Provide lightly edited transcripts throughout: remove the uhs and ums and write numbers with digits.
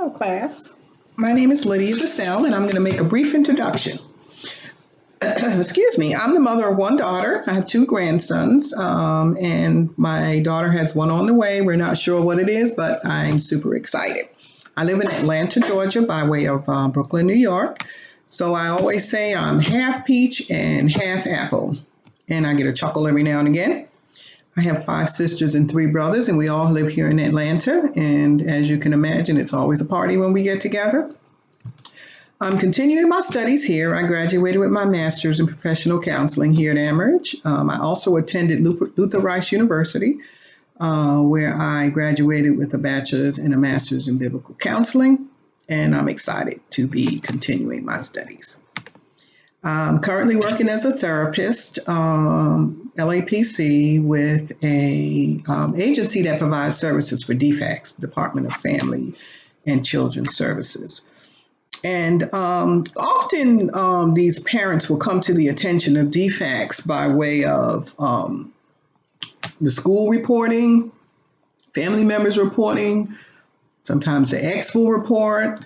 Hello, class. My name is Lydia Vassell, and I'm going to make a brief introduction. Excuse me. I'm the mother of one daughter. I have two grandsons, and my daughter has one on the way. We're not sure what it is, but I'm super excited. I live in Atlanta, Georgia, by way of Brooklyn, New York. So I always say I'm half peach and half apple, and I get a chuckle every now and again. I have five sisters and three brothers, and we all live here in Atlanta. And as you can imagine, it's always a party when we get together. I'm continuing my studies here. I graduated with my master's in professional counseling here at Amherst. I also attended Luther Rice University, where I graduated with a bachelor's and a master's in biblical counseling. And I'm excited to be continuing my studies. I'm currently working as a therapist, LAPC, with a agency that provides services for DFACS, Department of Family and Children's Services. And often these parents will come to the attention of DFACS by way of the school reporting, family members reporting, sometimes the ex will report.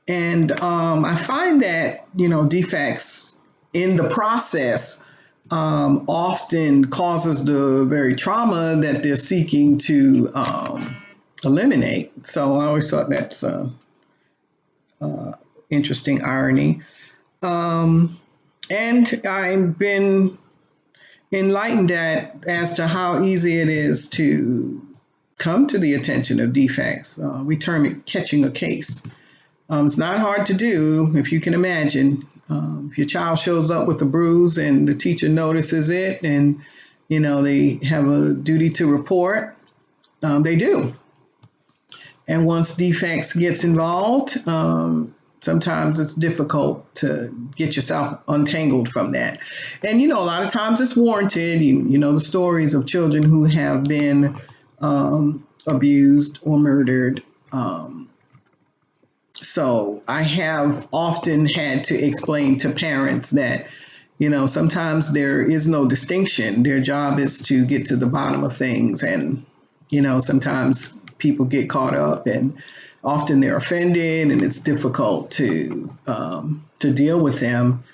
And I find that, DFACS in the process often causes the very trauma that they're seeking to eliminate. So I always thought that's interesting irony. And I've been enlightened as to how easy it is to come to the attention of DFACS. We term it catching a case. It's not hard to do, if you can imagine. If your child shows up with a bruise and the teacher notices it and, they have a duty to report, they do. And once DFACS gets involved, sometimes it's difficult to get yourself untangled from that. And, a lot of times it's warranted. The stories of children who have been abused or murdered. So I have often had to explain to parents that, sometimes there is no distinction. Their job is to get to the bottom of things. And, sometimes people get caught up and often they're offended and it's difficult to deal with them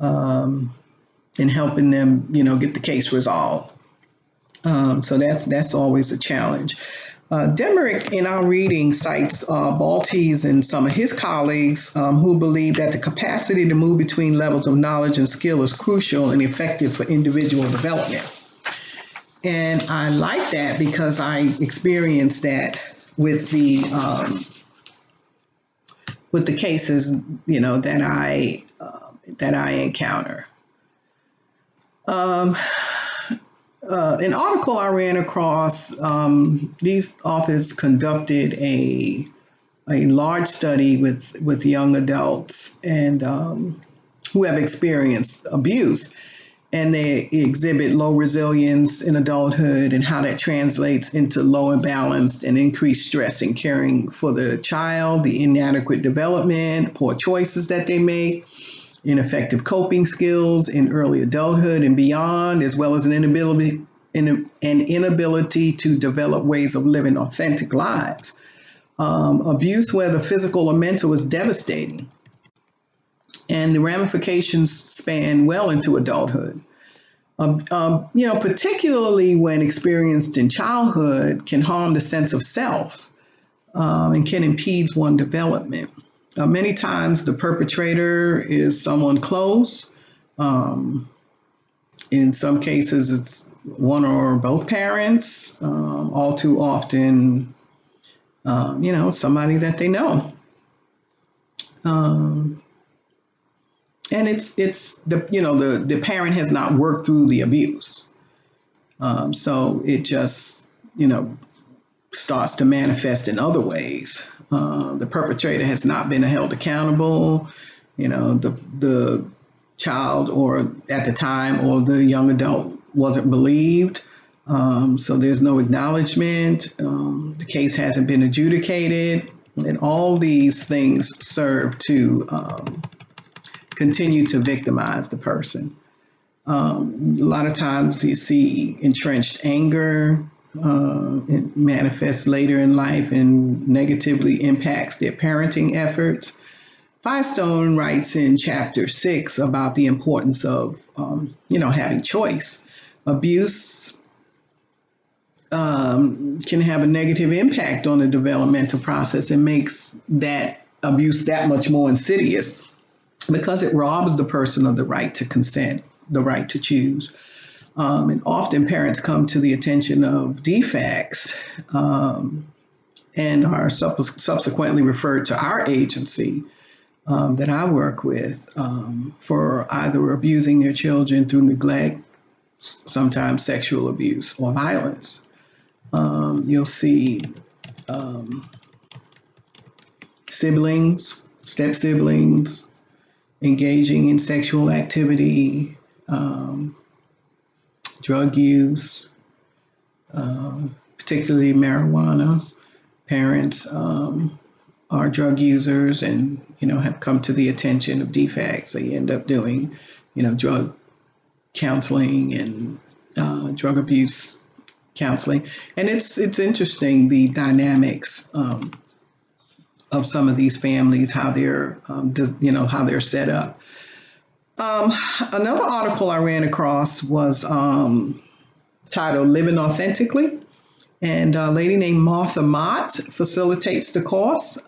in helping them, get the case resolved. So that's always a challenge. Demerick, in our reading, cites Baltes and some of his colleagues who believe that the capacity to move between levels of knowledge and skill is crucial and effective for individual development. And I like that because I experienced that with the cases, that I encounter. An article I ran across, these authors conducted a large study with young adults and who have experienced abuse, and they exhibit low resilience in adulthood and how that translates into low and balanced and increased stress in caring for the child, the inadequate development, poor choices that they make, ineffective coping skills in early adulthood and beyond, as well as an inability to develop ways of living authentic lives. Abuse, whether physical or mental, is devastating. And the ramifications span well into adulthood. Particularly when experienced in childhood, can harm the sense of self and can impede one's development. Many times the perpetrator is someone close. In some cases, it's one or both parents. All too often, somebody that they know. And it's the parent has not worked through the abuse. So it just, starts to manifest in other ways. The perpetrator has not been held accountable. The child, or at the time, or the young adult wasn't believed. So there's no acknowledgement. The case hasn't been adjudicated. And all these things serve to continue to victimize the person. A lot of times you see entrenched anger, It manifests later in life and negatively impacts their parenting efforts. Firestone writes in chapter 6 about the importance of, having choice. Abuse can have a negative impact on the developmental process and makes that abuse that much more insidious because it robs the person of the right to consent, the right to choose. And often parents come to the attention of defects and are subsequently referred to our agency that I work with for either abusing their children through neglect, sometimes sexual abuse, or violence. You'll see siblings, step siblings, engaging in sexual activity, drug use, particularly marijuana. Parents are drug users and, have come to the attention of defects. They end up doing, drug counseling and drug abuse counseling. And it's interesting, the dynamics of some of these families, how they're, how they're set up. Another article I ran across was titled Living Authentically. And a lady named Martha Mott facilitates the course.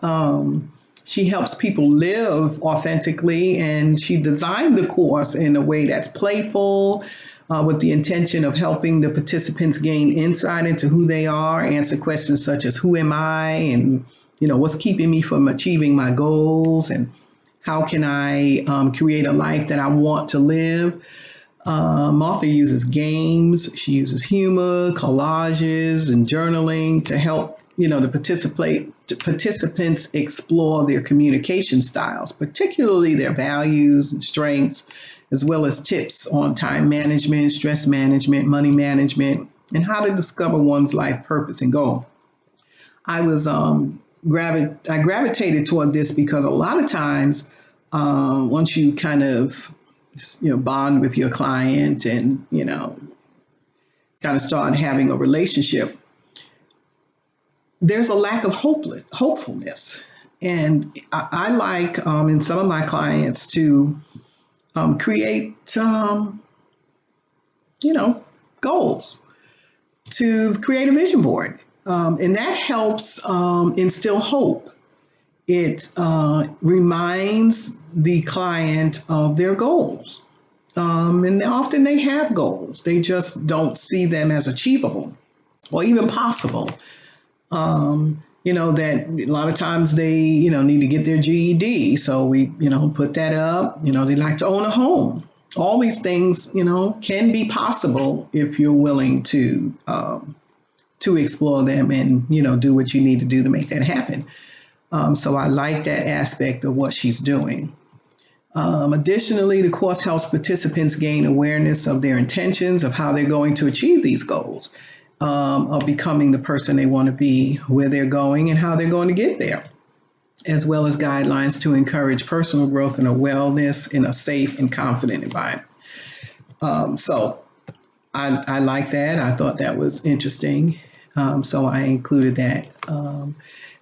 She helps people live authentically, and she designed the course in a way that's playful, with the intention of helping the participants gain insight into who they are, answer questions such as who am I, and what's keeping me from achieving my goals, and how can I create a life that I want to live. Martha uses games, she uses humor, collages, and journaling to help, the participants explore their communication styles, particularly their values and strengths, as well as tips on time management, stress management, money management, and how to discover one's life purpose and goal. I gravitated toward this because a lot of times, once you kind of bond with your client and, kind of start having a relationship, there's a lack of hopefulness. And I like in some of my clients to create, goals, to create a vision board. And that helps instill hope. It reminds the client of their goals. And often they have goals. They just don't see them as achievable or even possible. That a lot of times they, need to get their GED. So we, put that up. They like to own a home. All these things, can be possible if you're willing to explore them and, do what you need to do to make that happen. So I like that aspect of what she's doing. Additionally, the course helps participants gain awareness of their intentions, of how they're going to achieve these goals, of becoming the person they want to be, where they're going, and how they're going to get there, as well as guidelines to encourage personal growth and a wellness in a safe and confident environment. So I like that. I thought that was interesting. So I included that.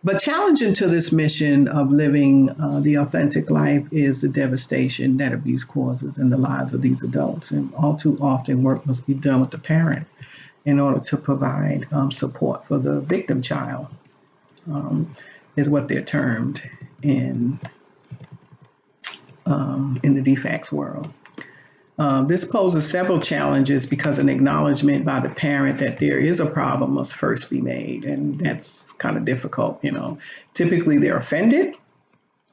But challenging to this mission of living the authentic life is the devastation that abuse causes in the lives of these adults. And all too often, work must be done with the parent in order to provide support for the victim child, is what they're termed in the DFACS world. This poses several challenges because an acknowledgement by the parent that there is a problem must first be made, and that's kind of difficult. Typically they're offended,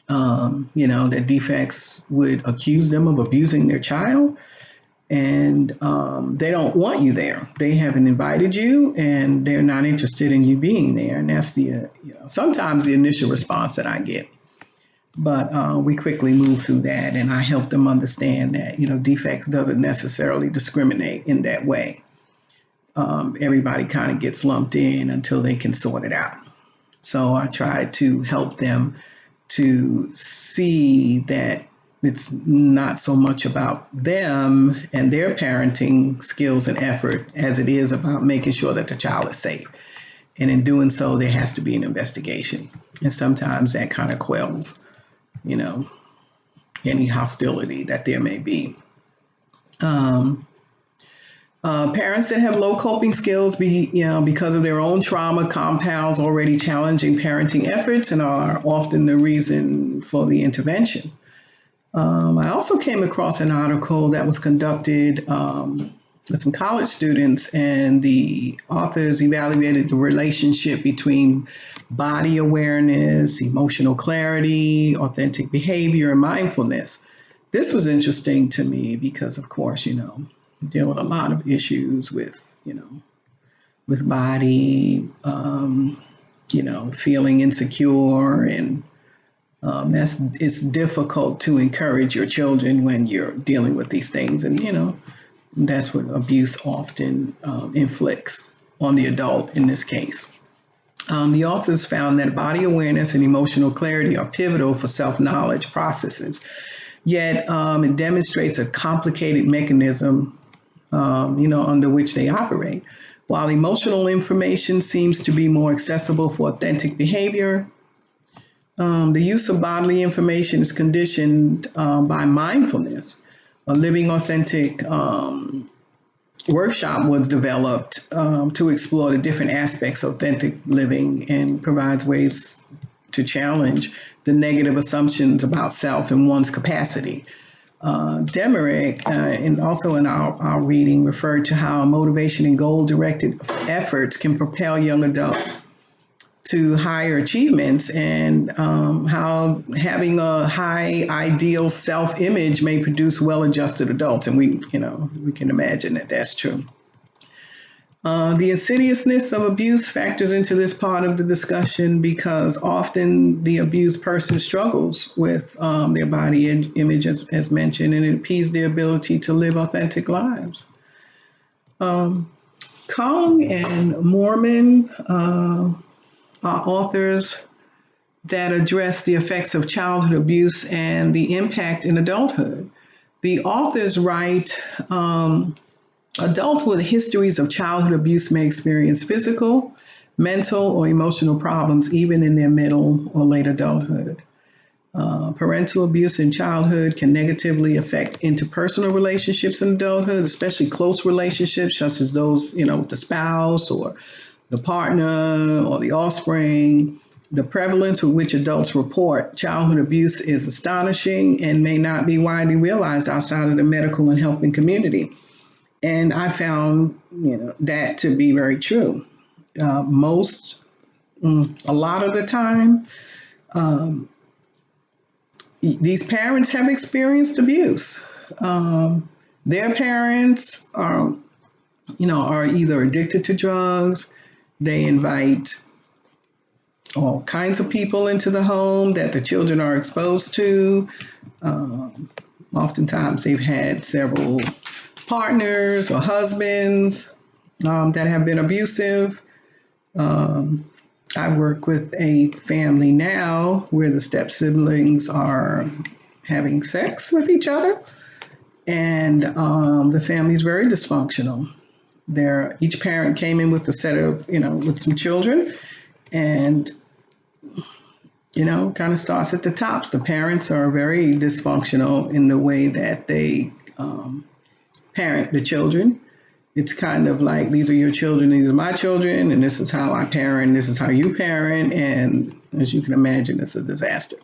that defects would accuse them of abusing their child, and they don't want you there. They haven't invited you, and they're not interested in you being there, and that's the sometimes the initial response that I get. But we quickly move through that, and I help them understand that, defects doesn't necessarily discriminate in that way. Everybody kind of gets lumped in until they can sort it out. So I try to help them to see that it's not so much about them and their parenting skills and effort as it is about making sure that the child is safe. And in doing so, there has to be an investigation. And sometimes that kind of quells, you know, any hostility that there may be. Parents that have low coping skills because of their own trauma compounds already challenging parenting efforts and are often the reason for the intervention. I also came across an article that was conducted with some college students, and the authors evaluated the relationship between body awareness, emotional clarity, authentic behavior, and mindfulness. This was interesting to me because, of course, deal with a lot of issues with, with body, feeling insecure, and it's difficult to encourage your children when you're dealing with these things, and that's what abuse often inflicts on the adult in this case. The authors found that body awareness and emotional clarity are pivotal for self-knowledge processes, yet it demonstrates a complicated mechanism under which they operate. While emotional information seems to be more accessible for authentic behavior, the use of bodily information is conditioned by mindfulness. A living authentic workshop was developed to explore the different aspects of authentic living and provides ways to challenge the negative assumptions about self and one's capacity. Demerick, and also in our reading, referred to how motivation and goal-directed efforts can propel young adults to higher achievements, and how having a high ideal self-image may produce well-adjusted adults. And we can imagine that that's true. The insidiousness of abuse factors into this part of the discussion because often the abused person struggles with their body image, as mentioned, and it impedes their ability to live authentic lives. Kong and Mormon are authors that address the effects of childhood abuse and the impact in adulthood. The authors write, adults with histories of childhood abuse may experience physical, mental, or emotional problems even in their middle or late adulthood. Parental abuse in childhood can negatively affect interpersonal relationships in adulthood, especially close relationships, such as those, with the spouse or the partner or the offspring. The prevalence with which adults report childhood abuse is astonishing and may not be widely realized outside of the medical and helping community. And I found, that to be very true. A lot of the time, these parents have experienced abuse. Their parents are either addicted to drugs. They invite all kinds of people into the home that the children are exposed to. Oftentimes, they've had several partners or husbands that have been abusive. I work with a family now where the step siblings are having sex with each other, and the family is very dysfunctional. Each parent came in with a set of, with some children, and kind of starts at the tops. The parents are very dysfunctional in the way that they parent the children. It's kind of like, these are your children, these are my children, and this is how I parent, this is how you parent, and as you can imagine, it's a disaster.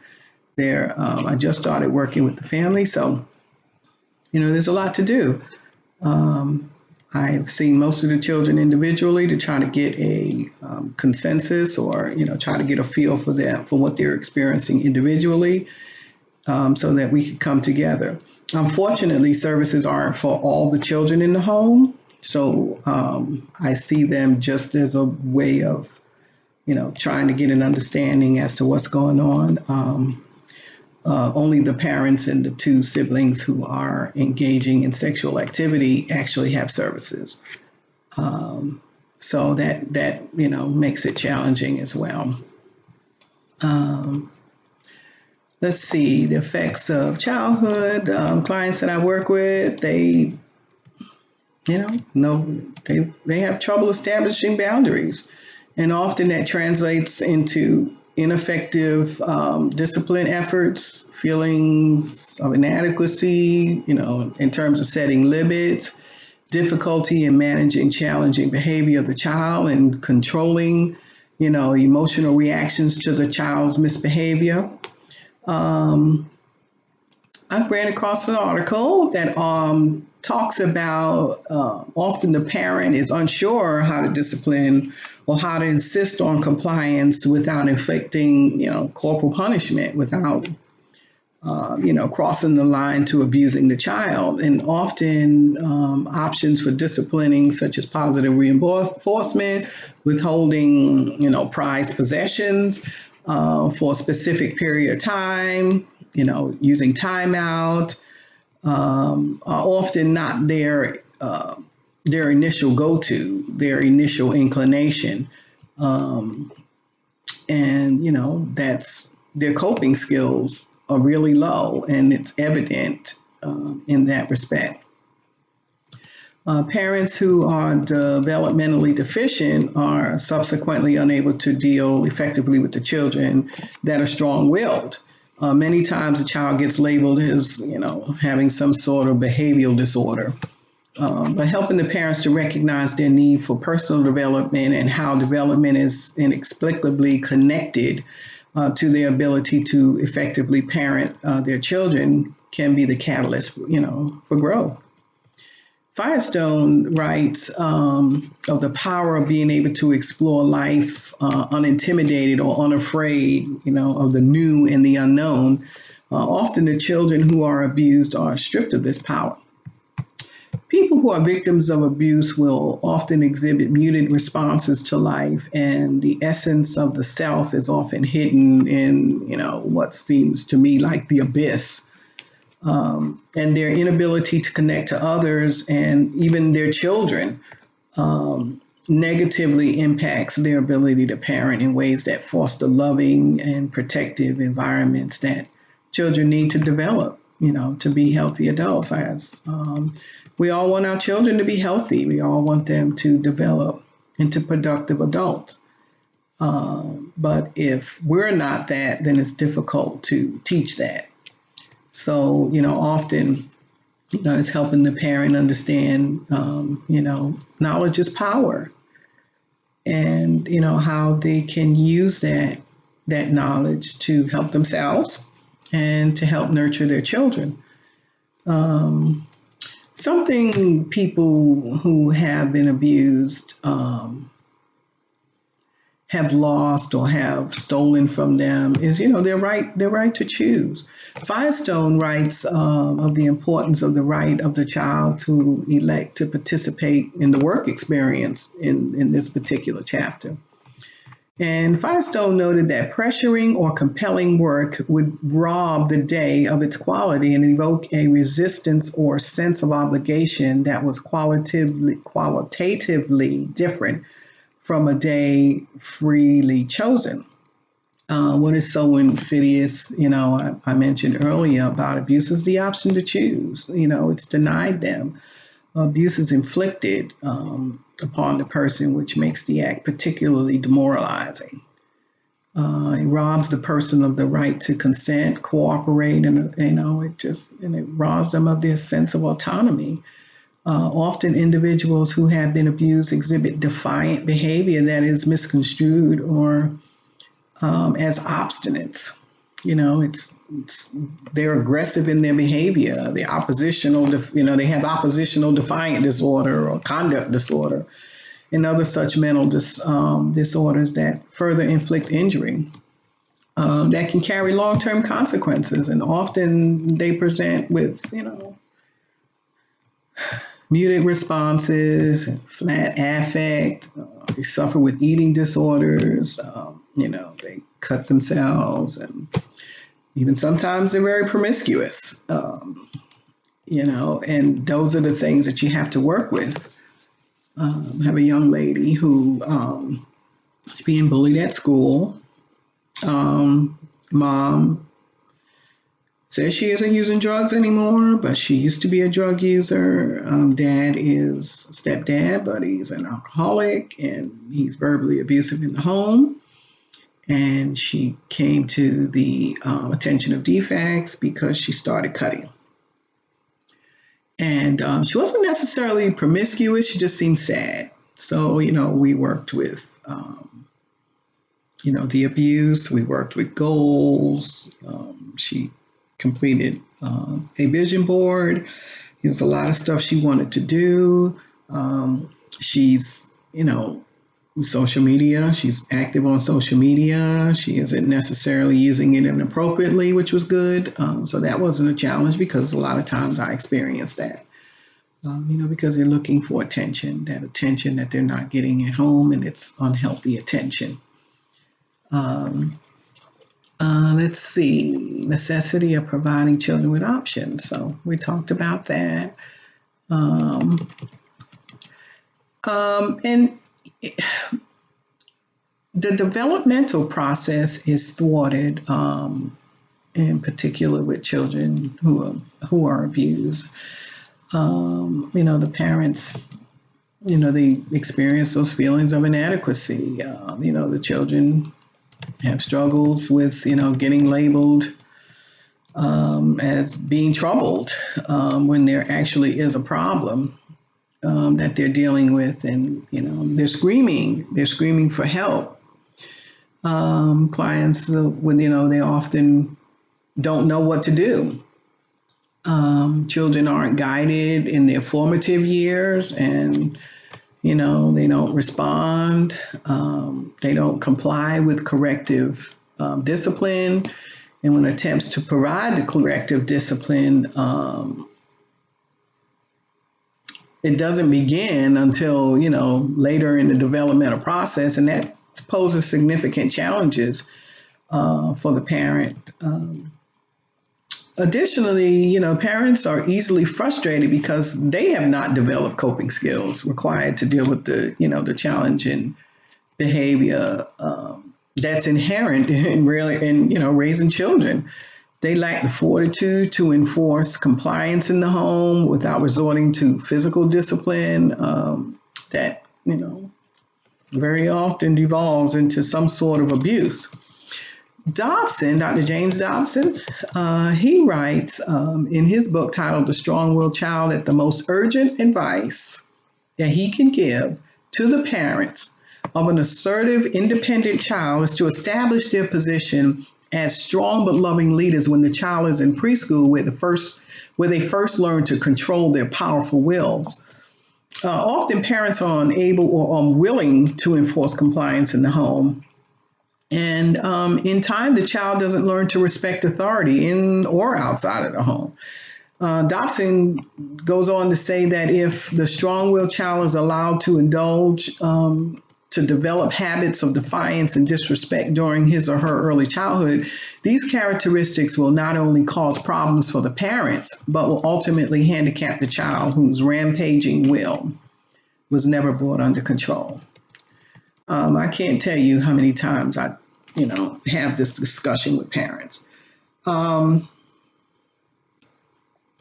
I just started working with the family, so, there's a lot to do. I've seen most of the children individually to try to get a consensus or, try to get a feel for them, for what they're experiencing individually, so that we could come together. Unfortunately, services aren't for all the children in the home. So I see them just as a way of, trying to get an understanding as to what's going on. Only the parents and the two siblings who are engaging in sexual activity actually have services. So that makes it challenging as well. let's see, the effects of childhood. Clients that I work with, they, no, they have trouble establishing boundaries, and often that translates into ineffective discipline efforts, feelings of inadequacy, in terms of setting limits, difficulty in managing challenging behavior of the child and controlling, emotional reactions to the child's misbehavior. Um, I ran across an article that talks about often the parent is unsure how to discipline or how to insist on compliance without inflicting, corporal punishment, without, crossing the line to abusing the child. And often options for disciplining, such as positive reinforcement, withholding, prized possessions for a specific period of time, using timeout, are often not their initial go-to, their initial inclination. And that's their coping skills are really low, and it's evident in that respect. Parents who are developmentally deficient are subsequently unable to deal effectively with the children that are strong-willed. Many times a child gets labeled as, having some sort of behavioral disorder. But helping the parents to recognize their need for personal development and how development is inexplicably connected to their ability to effectively parent their children can be the catalyst, for growth. Firestone writes of the power of being able to explore life unintimidated or unafraid, of the new and the unknown. Often the children who are abused are stripped of this power. People who are victims of abuse will often exhibit muted responses to life, and the essence of the self is often hidden in, what seems to me like the abyss. And their inability to connect to others and even their children negatively impacts their ability to parent in ways that foster loving and protective environments that children need to develop, to be healthy adults. We all want our children to be healthy. We all want them to develop into productive adults. But if we're not that, then it's difficult to teach that. So, often, it's helping the parent understand, knowledge is power, and, how they can use that knowledge to help themselves and to help nurture their children. Something people who have been abused have lost or have stolen from them is, their right to choose. Firestone writes of the importance of the right of the child to elect to participate in the work experience in this particular chapter. And Firestone noted that pressuring or compelling work would rob the day of its quality and evoke a resistance or sense of obligation that was qualitatively different from a day freely chosen. What is so insidious, I mentioned earlier about abuse is the option to choose. It's denied them. Abuse is inflicted upon the person, which makes the act particularly demoralizing. It robs the person of the right to consent, cooperate, and it robs them of their sense of autonomy. Often individuals who have been abused exhibit defiant behavior that is misconstrued or as obstinance. They're aggressive in their behavior. They're oppositional. They have oppositional defiant disorder or conduct disorder, and other such mental disorders that further inflict injury that can carry long-term consequences. And often they present with, muted responses, flat affect. They suffer with eating disorders. They cut themselves, and even sometimes they're very promiscuous. And those are the things that you have to work with. I have a young lady who is being bullied at school. Mom says she isn't using drugs anymore, but she used to be a drug user. Dad is stepdad, but he's an alcoholic and he's verbally abusive in the home. And she came to the attention of DFACS because she started cutting. And she wasn't necessarily promiscuous, she just seemed sad. So, we worked with, the abuse, we worked with goals. She completed a vision board. There's a lot of stuff she wanted to do. She's, social media. She's active on social media. She isn't necessarily using it inappropriately, which was good. So that wasn't a challenge because a lot of times I experienced that, because they're looking for attention that they're not getting at home, and it's unhealthy attention. Let's see, necessity of providing children with options. So we talked about that. And the developmental process is thwarted, in particular with children who are abused. The parents, they experience those feelings of inadequacy. The children have struggles with, getting labeled as being troubled when there actually is a problem that they're dealing with, and they're screaming for help. Clients, when they often don't know what to do. Children aren't guided in their formative years, and they don't respond. They don't comply with corrective discipline, and when attempts to provide the corrective discipline, it doesn't begin until later in the developmental process, and that poses significant challenges for the parent. Additionally, parents are easily frustrated because they have not developed coping skills required to deal with the challenging behavior that's inherent in raising children. They lack the fortitude to enforce compliance in the home without resorting to physical discipline that very often devolves into some sort of abuse. Dobson, Dr. James Dobson, he writes in his book titled The Strong-Willed Child that the most urgent advice that he can give to the parents of an assertive, independent child is to establish their position as strong but loving leaders when the child is in preschool, where they first learn to control their powerful wills. Often parents are unable or unwilling to enforce compliance in the home. And in time, the child doesn't learn to respect authority in or outside of the home. Dobson goes on to say that if the strong-willed child is allowed to indulge, to develop habits of defiance and disrespect during his or her early childhood, these characteristics will not only cause problems for the parents, but will ultimately handicap the child whose rampaging will was never brought under control. I can't tell you how many times I, have this discussion with parents. I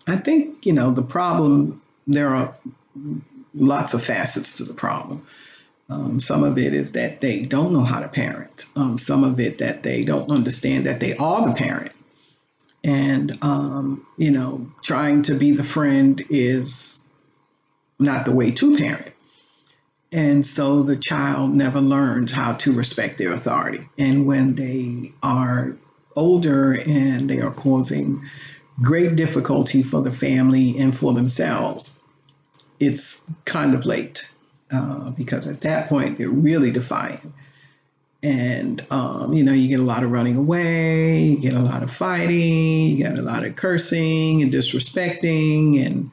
think, the problem, there are lots of facets to the problem. Some of it is that they don't know how to parent. Some of it that they don't understand that they are the parent. And, trying to be the friend is not the way to parent. And so the child never learns how to respect their authority. And when they are older and they are causing great difficulty for the family and for themselves, it's kind of late because at that point they're really defiant. And, you get a lot of running away, you get a lot of fighting, you get a lot of cursing and disrespecting and,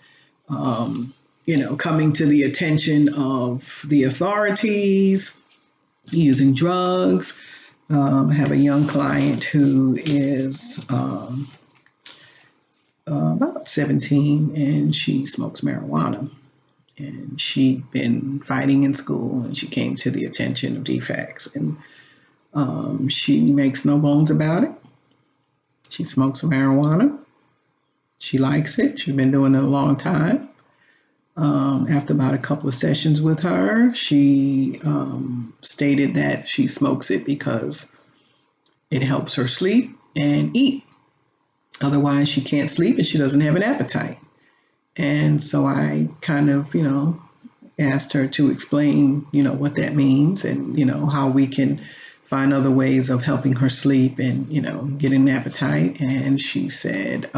coming to the attention of the authorities, using drugs. I have a young client who is about 17 and she smokes marijuana. And she'd been fighting in school and she came to the attention of DFACS. And she makes no bones about it. She smokes marijuana. She likes it. She's been doing it a long time. After about a couple of sessions with her, she stated that she smokes it because it helps her sleep and eat. Otherwise, she can't sleep and she doesn't have an appetite. And so I kind of, asked her to explain, what that means and, how we can find other ways of helping her sleep and, get an appetite. And she said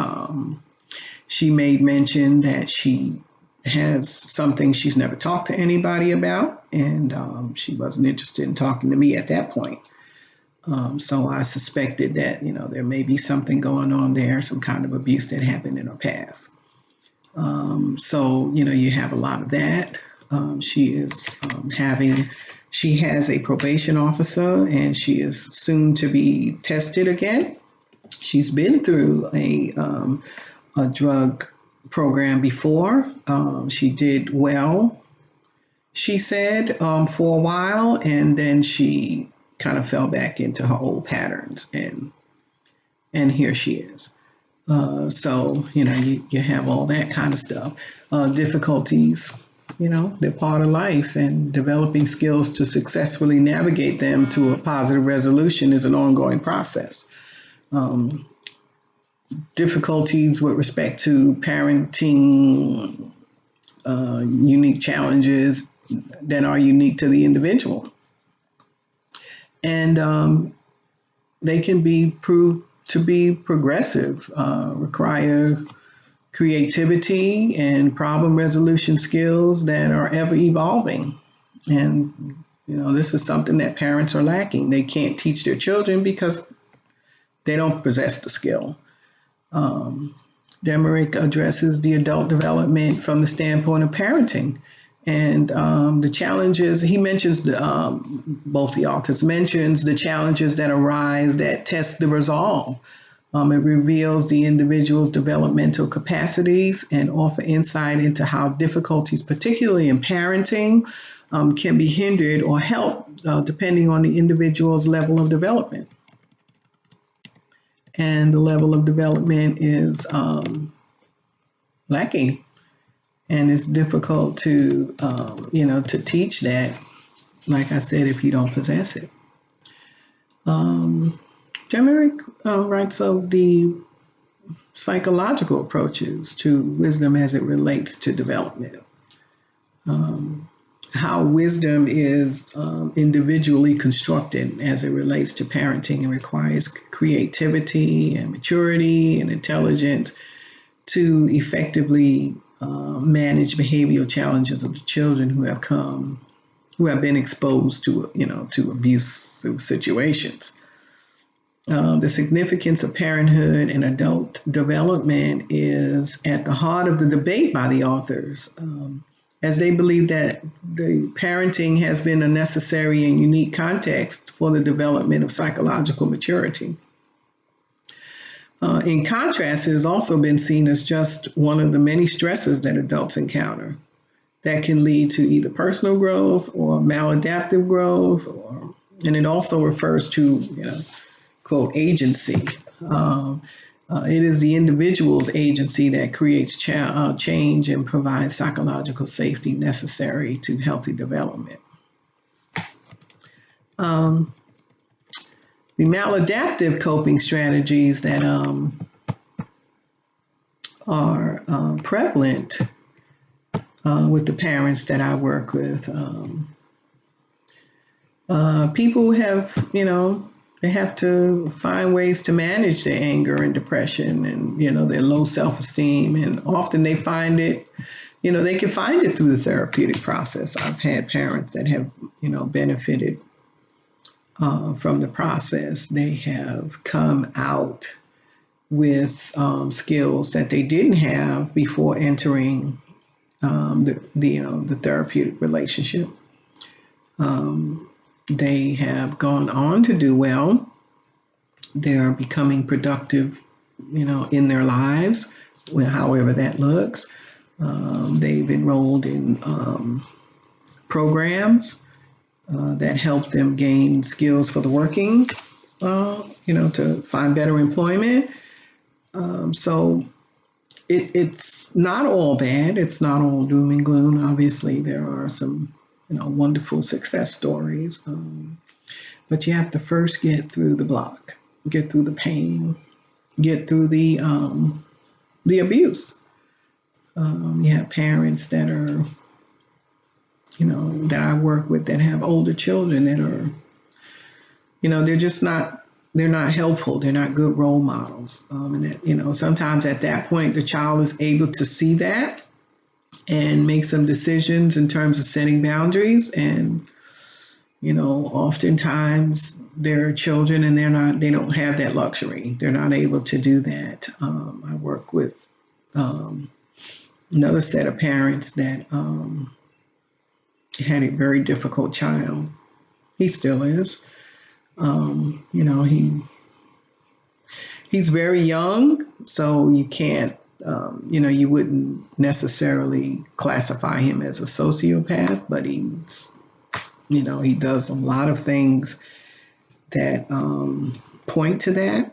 she made mention that she has something she's never talked to anybody about, and she wasn't interested in talking to me at that point. So I suspected that, there may be something going on there, some kind of abuse that happened in her past. So, you have a lot of that. She has a probation officer and she is soon to be tested again. She's been through a drug program before. She did well, she said, for a while, and then she kind of fell back into her old patterns, and here she is. So, you have all that kind of stuff. Difficulties, they're part of life, and developing skills to successfully navigate them to a positive resolution is an ongoing process. Difficulties with respect to parenting, unique challenges that are unique to the individual. And they can prove to be progressive, require creativity and problem resolution skills that are ever evolving. And, this is something that parents are lacking. They can't teach their children because they don't possess the skill. Demerick addresses the adult development from the standpoint of parenting. And the challenges, he mentions, both the authors mentions the challenges that arise that test the resolve. It reveals the individual's developmental capacities and offer insight into how difficulties, particularly in parenting, can be hindered or helped depending on the individual's level of development. And the level of development is lacking. And it's difficult to, to teach that, like I said, if you don't possess it. Demerick writes of the psychological approaches to wisdom as it relates to development. How wisdom is individually constructed as it relates to parenting and requires creativity and maturity and intelligence to effectively manage behavioral challenges of the children who have been exposed to abusive situations. The significance of parenthood and adult development is at the heart of the debate by the authors, as they believe that the parenting has been a necessary and unique context for the development of psychological maturity. In contrast, it has also been seen as just one of the many stresses that adults encounter that can lead to either personal growth or maladaptive growth, and it also refers to, quote, agency. It is the individual's agency that creates change and provides psychological safety necessary to healthy development. The maladaptive coping strategies that are prevalent with the parents that I work with, people have, they have to find ways to manage their anger and depression and, their low self-esteem. And often they find it, they can find it through the therapeutic process. I've had parents that have, benefited from the process. They have come out with skills that they didn't have before entering the therapeutic relationship. They have gone on to do well. They're becoming productive, in their lives, however that looks. They've enrolled in programs that help them gain skills for the working, to find better employment. So it's not all bad. It's not all doom and gloom. Obviously, there are some, wonderful success stories. But you have to first get through the block, get through the pain, get through the abuse. You have parents that are, that I work with that have older children that are, they're just not, they're not helpful. They're not good role models. And that, sometimes at that point, the child is able to see that and make some decisions in terms of setting boundaries. And, oftentimes they're children and they don't have that luxury. They're not able to do that. I work with another set of parents that had a very difficult child. He still is. He's very young, so you can't, you wouldn't necessarily classify him as a sociopath, but he does a lot of things that point to that.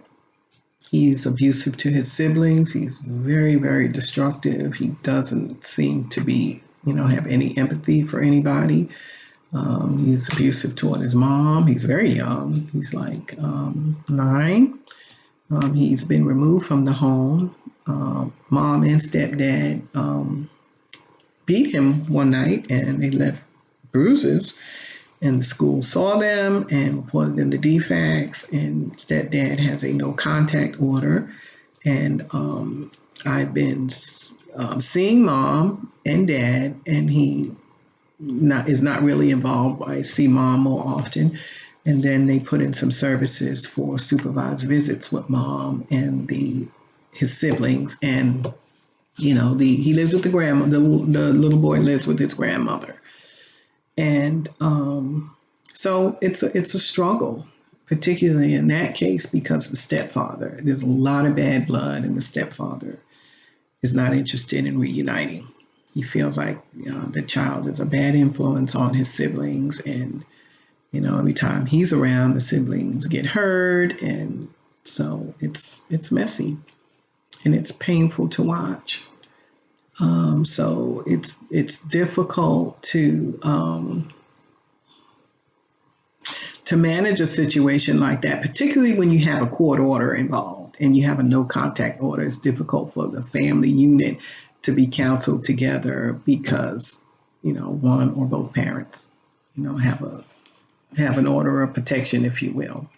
He's abusive to his siblings. He's very, very destructive. He doesn't seem to be, have any empathy for anybody. He's abusive toward his mom. He's very young. He's like 9. He's been removed from the home. Mom and stepdad beat him one night and they left bruises. And the school saw them and reported them to DFACS. And stepdad has a no contact order. And I've been seeing mom and dad, and he is not really involved. I see mom more often. And then they put in some services for supervised visits with mom and his siblings. And, he lives with the little boy lives with his grandmother. And so it's a struggle, particularly in that case, because the stepfather, there's a lot of bad blood, and the stepfather is not interested in reuniting. He feels like the child is a bad influence on his siblings, and every time he's around, the siblings get hurt, and so it's messy and it's painful to watch. So it's difficult to manage a situation like that, particularly when you have a court order involved and you have a no contact order. It's difficult for the family unit to be counseled together because one or both parents have an order of protection, if you will.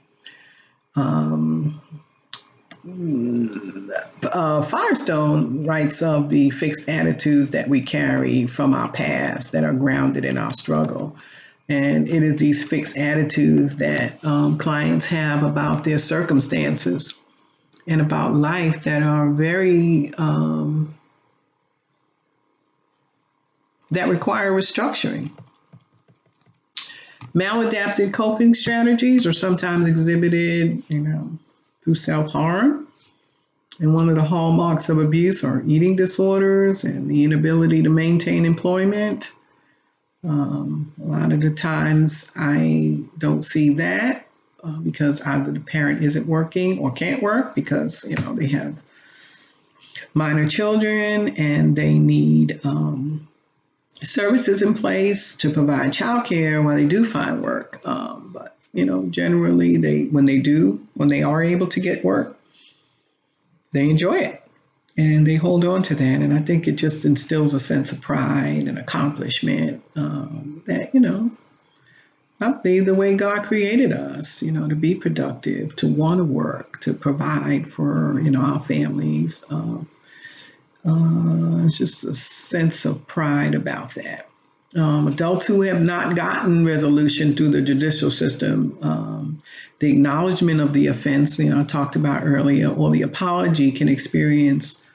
Firestone writes of the fixed attitudes that we carry from our past that are grounded in our struggle. And it is these fixed attitudes that clients have about their circumstances and about life that are very, that require restructuring. Maladaptive coping strategies are sometimes exhibited, through self-harm. And one of the hallmarks of abuse are eating disorders and the inability to maintain employment. A lot of the times I don't see that because either the parent isn't working or can't work because, they have minor children and they need services in place to provide childcare while they do find work. But generally when they are able to get work, they enjoy it and they hold on to that. And I think it just instills a sense of pride and accomplishment that, I believe the way God created us, to be productive, to want to work, to provide for, our families. It's just a sense of pride about that. Adults who have not gotten resolution through the judicial system, the acknowledgement of the offense, I talked about earlier, or the apology can experience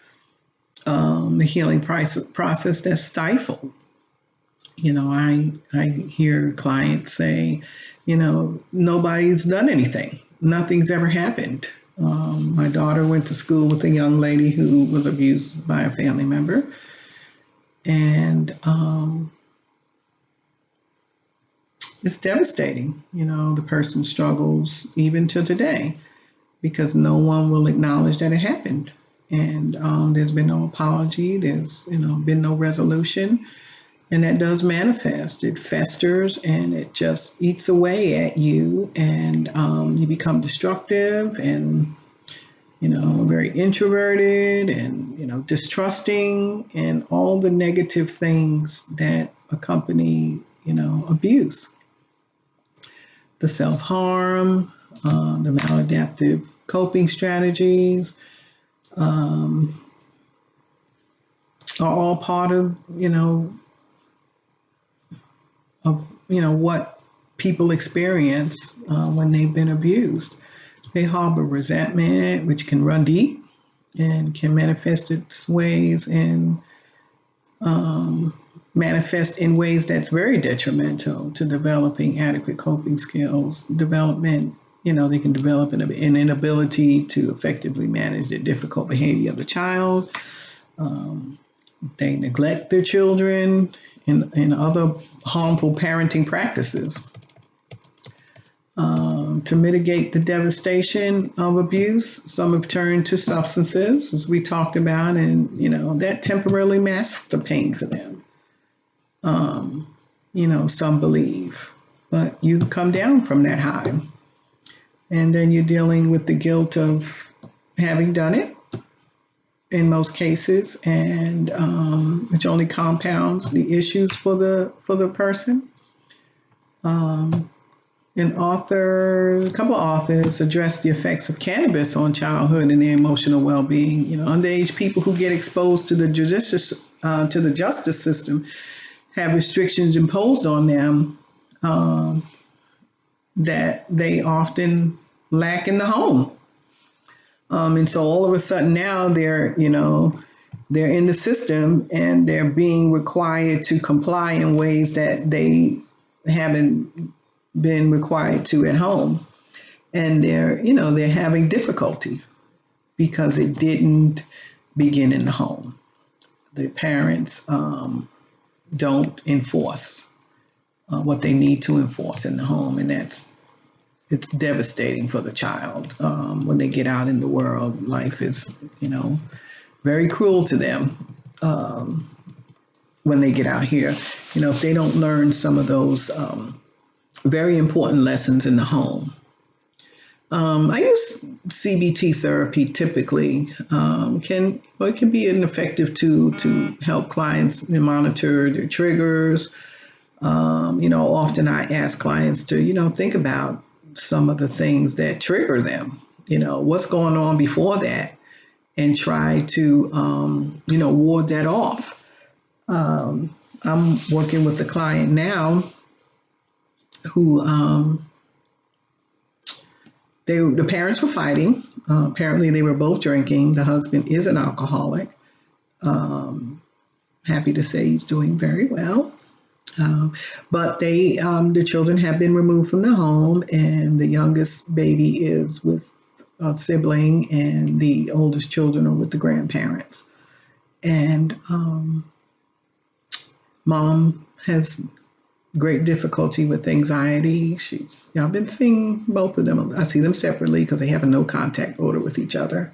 the healing process that's stifled. I hear clients say, nobody's done anything. Nothing's ever happened. My daughter went to school with a young lady who was abused by a family member. And it's devastating. The person struggles even to today because no one will acknowledge that it happened. and there's been no apology. There's been no resolution, and that does manifest. It festers and it just eats away at you, and you become destructive and very introverted and distrusting, and all the negative things that accompany abuse. The self-harm, the maladaptive coping strategies, are all part of what people experience when they've been abused. They harbor resentment, which can run deep and can manifest in ways that's very detrimental to developing adequate coping skills. They can develop an inability to effectively manage the difficult behavior of the child. They neglect their children and other harmful parenting practices. To mitigate the devastation of abuse, some have turned to substances, as we talked about, and that temporarily masks the pain for them. Some believe, but you come down from that high, and then you're dealing with the guilt of having done it in most cases, and which only compounds the issues for the person. A couple of authors address the effects of cannabis on childhood and their emotional well-being. Underage people who get exposed to the justice system have restrictions imposed on them that they often lack in the home. And so all of a sudden now they're in the system and they're being required to comply in ways that they haven't been required to at home, and they're having difficulty because it didn't begin in the home. The parents don't enforce what they need to enforce in the home, and it's devastating for the child. When they get out in the world, life is very cruel to them. When they get out here, if they don't learn some of those very important lessons in the home. I use CBT therapy typically. It can be an effective tool to help clients monitor their triggers. Often I ask clients to think about some of the things that trigger them. What's going on before that, and try to ward that off. I'm working with a client now who the parents were fighting. Apparently they were both drinking. The husband is an alcoholic. Happy to say he's doing very well. But the children have been removed from the home, and the youngest baby is with a sibling, and the oldest children are with the grandparents. And mom has great difficulty with anxiety. I've been seeing both of them. I see them separately because they have a no contact order with each other.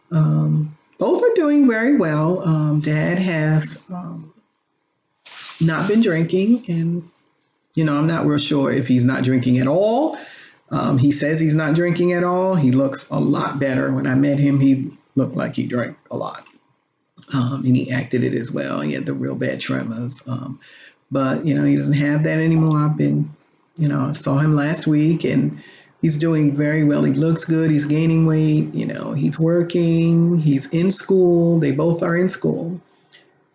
Both are doing very well. Dad has not been drinking, and I'm not real sure if he's not drinking at all. He says he's not drinking at all. He looks a lot better. When I met him, he looked like he drank a lot. And he acted it as well. He had the real bad tremors. But, he doesn't have that anymore. I saw him last week, and he's doing very well. He looks good. He's gaining weight. He's working. He's in school. They both are in school.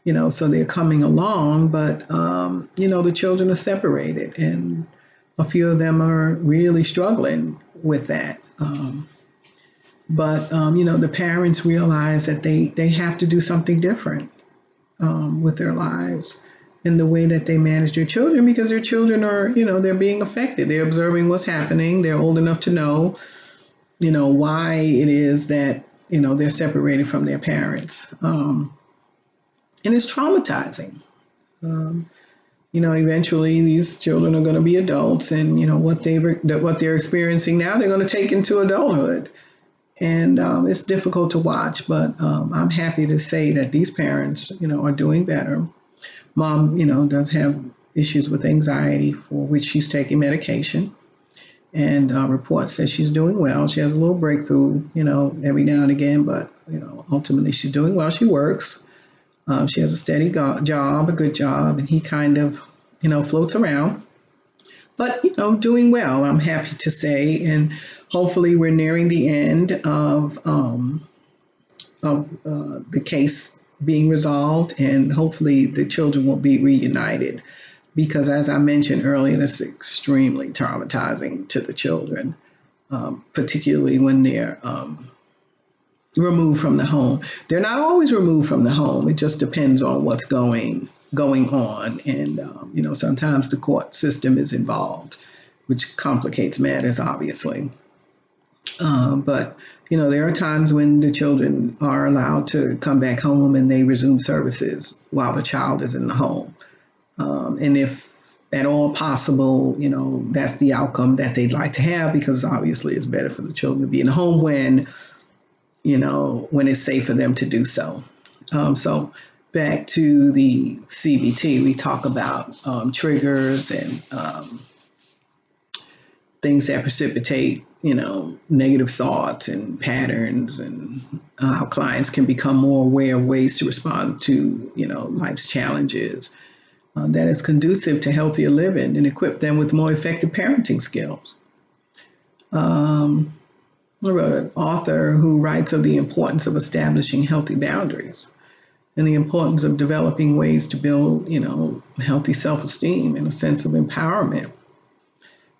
So they're coming along. But, the children are separated, and a few of them are really struggling with that. But the parents realize that they have to do something different with their lives in the way that they manage their children, because their children are, they're being affected. They're observing what's happening. They're old enough to know, why it is that, they're separated from their parents. And it's traumatizing. Eventually these children are going to be adults, and, what they're experiencing now, they're going to take into adulthood. And it's difficult to watch, but I'm happy to say that these parents, are doing better. Mom, does have issues with anxiety for which she's taking medication, and reports says she's doing well. She has a little breakthrough, every now and again, but ultimately she's doing well. She works. She has a steady job, a good job, and he kind of, floats around. But doing well, I'm happy to say, and hopefully we're nearing the end of the case being resolved, and hopefully the children will be reunited. Because, as I mentioned earlier, it's extremely traumatizing to the children, particularly when they're removed from the home. They're not always removed from the home. It just depends on what's going on, and sometimes the court system is involved, which complicates matters, obviously. But there are times when the children are allowed to come back home and they resume services while the child is in the home. And if at all possible, that's the outcome that they'd like to have, because obviously it's better for the children to be in the home when it's safe for them to do so. So back to the CBT, we talk about triggers and things that precipitate, negative thoughts and patterns, and how clients can become more aware of ways to respond to, life's challenges that is conducive to healthier living, and equip them with more effective parenting skills. I wrote an author who writes of the importance of establishing healthy boundaries and the importance of developing ways to build, healthy self-esteem and a sense of empowerment,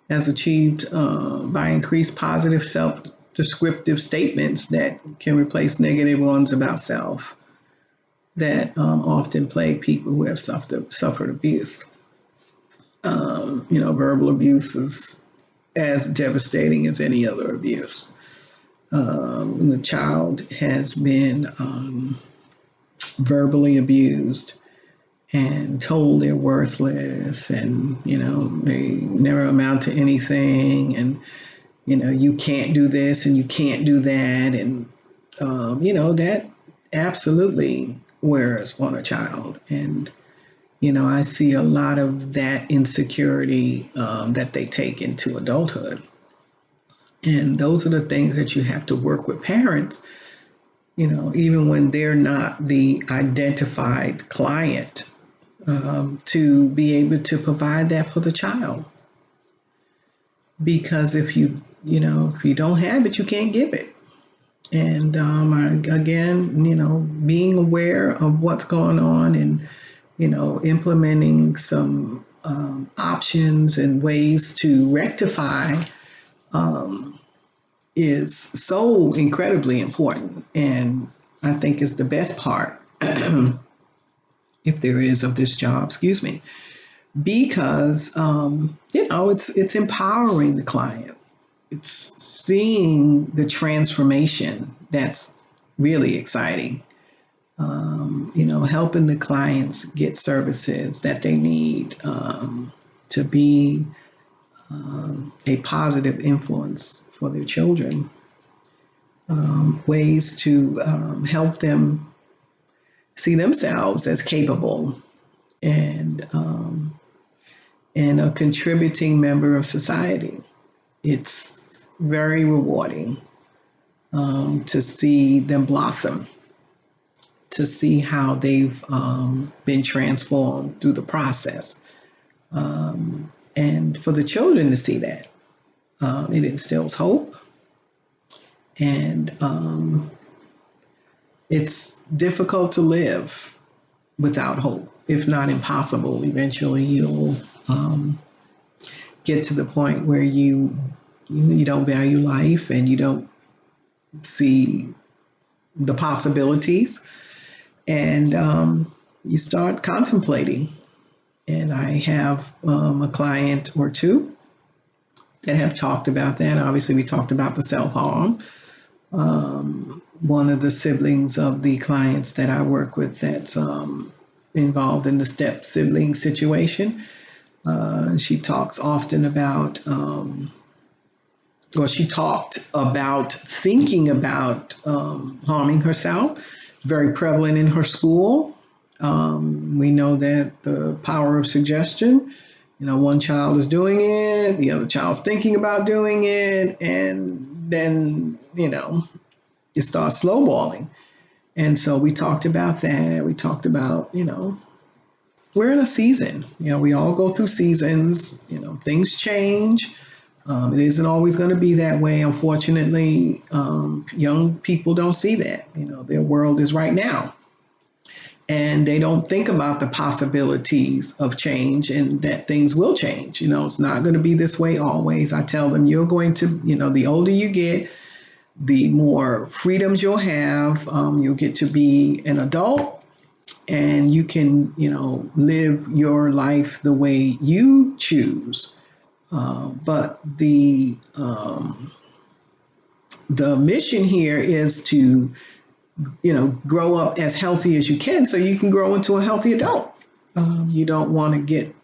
as achieved by increased positive self-descriptive statements that can replace negative ones about self that often plague people who have suffered abuse. Verbal abuse is as devastating as any other abuse. When the child has been verbally abused and told they're worthless, and they never amount to anything, and you can't do this and you can't do that, and that absolutely wears on a child. And I see a lot of that insecurity that they take into adulthood, and those are the things that you have to work with parents, even when they're not the identified client, to be able to provide that for the child. Because if you don't have it, you can't give it. And again, being aware of what's going on, and implementing some options and ways to rectify is so incredibly important, and I think is the best part, if there is, of this job. Excuse me. Because it's empowering the client. It's seeing the transformation that's really exciting. Helping the clients get services that they need to be a positive influence for their children. Ways to help them see themselves as capable and a contributing member of society. It's very rewarding to see them blossom, to see how they've been transformed through the process. And for the children to see that, it instills hope. And it's difficult to live without hope, if not impossible. Eventually you'll get to the point where you don't value life, and you don't see the possibilities, and you start contemplating. And I have a client or two that have talked about that. Obviously, we talked about the self-harm. One of the siblings of the clients that I work with that's involved in the step sibling situation, she talks often about well, she talked about thinking about harming herself, very prevalent in her school. We know that the power of suggestion, one child is doing it, the other child's thinking about doing it, and then, it starts snowballing. And so we talked about that. We talked about, we're in a season. We all go through seasons. Things change. It isn't always going to be that way. Unfortunately, young people don't see that. Their world is right now. And they don't think about the possibilities of change and that things will change. It's not going to be this way always. I tell them, you're going to, the older you get, the more freedoms you'll have. You'll get to be an adult, and you can, live your life the way you choose. But the mission here is to, grow up as healthy as you can so you can grow into a healthy adult. You don't want to get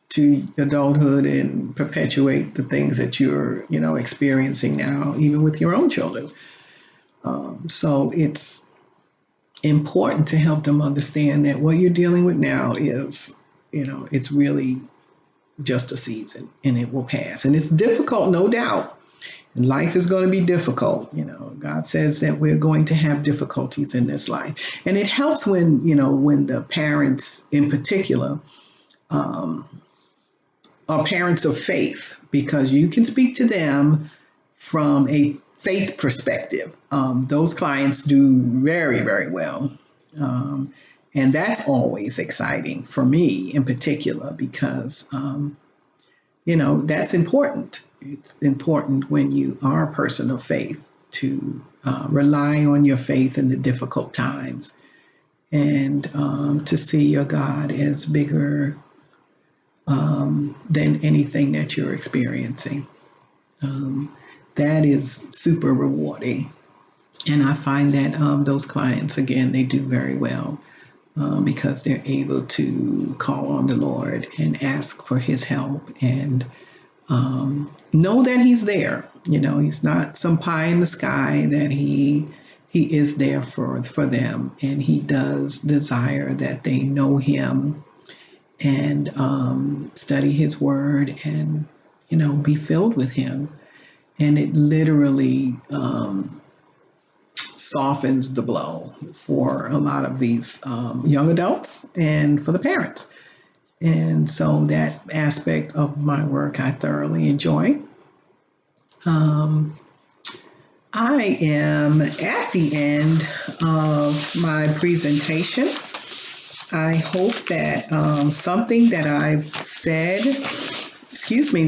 to adulthood and perpetuate the things that you're, experiencing now, even with your own children. So it's important to help them understand that what you're dealing with now is, it's really just a season and it will pass. And it's difficult, no doubt. And life is going to be difficult. God says that we're going to have difficulties in this life. And it helps when, when the parents in particular are parents of faith, because you can speak to them from a faith perspective. Those clients do very, very well. And that's always exciting for me in particular, because, that's important. It's important when you are a person of faith to rely on your faith in the difficult times, and to see your God as bigger than anything that you're experiencing. That is super rewarding. And I find that those clients, again, they do very well because they're able to call on the Lord and ask for his help, and know that he's there. He's not some pie in the sky, that he is there for them. And he does desire that they know him and study his word and, be filled with him. And it literally softens the blow for a lot of these young adults and for the parents. And so that aspect of my work I thoroughly enjoy. I am at the end of my presentation. I hope that something that I've said,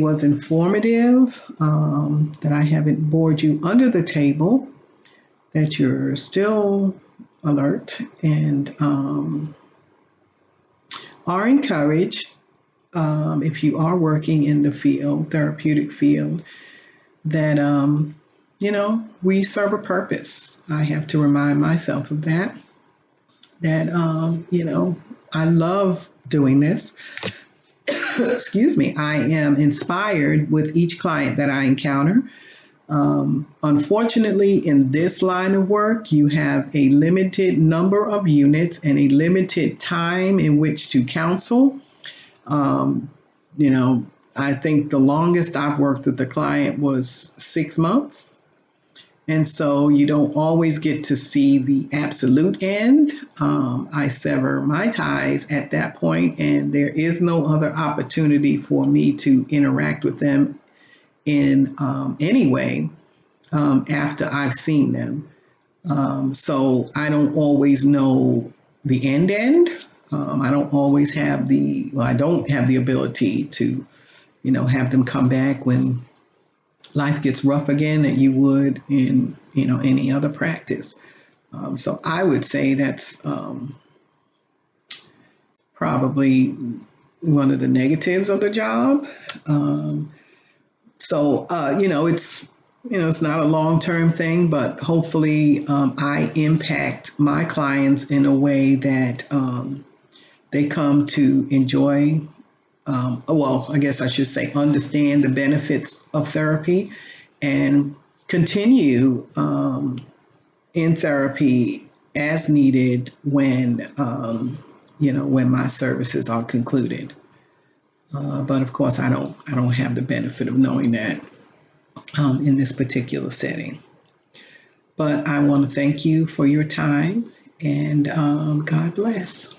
was informative, that I haven't bored you under the table, that you're still alert and are encouraged, if you are working in the therapeutic field, that, we serve a purpose. I have to remind myself of that, I love doing this. I am inspired with each client that I encounter. Unfortunately, in this line of work, you have a limited number of units and a limited time in which to counsel. I think the longest I've worked with a client was 6 months. And so you don't always get to see the absolute end. I sever my ties at that point, and there is no other opportunity for me to interact with them in any way after I've seen them. So I don't always know the end. I don't always have I don't have the ability to, have them come back when life gets rough again that you would in, any other practice. So I would say that's probably one of the negatives of the job. It's not a long-term thing, but hopefully I impact my clients in a way that they come to enjoy, I guess I should say understand the benefits of therapy and continue in therapy as needed when when my services are concluded. But of course, I don't have the benefit of knowing that in this particular setting. But I want to thank you for your time, and God bless.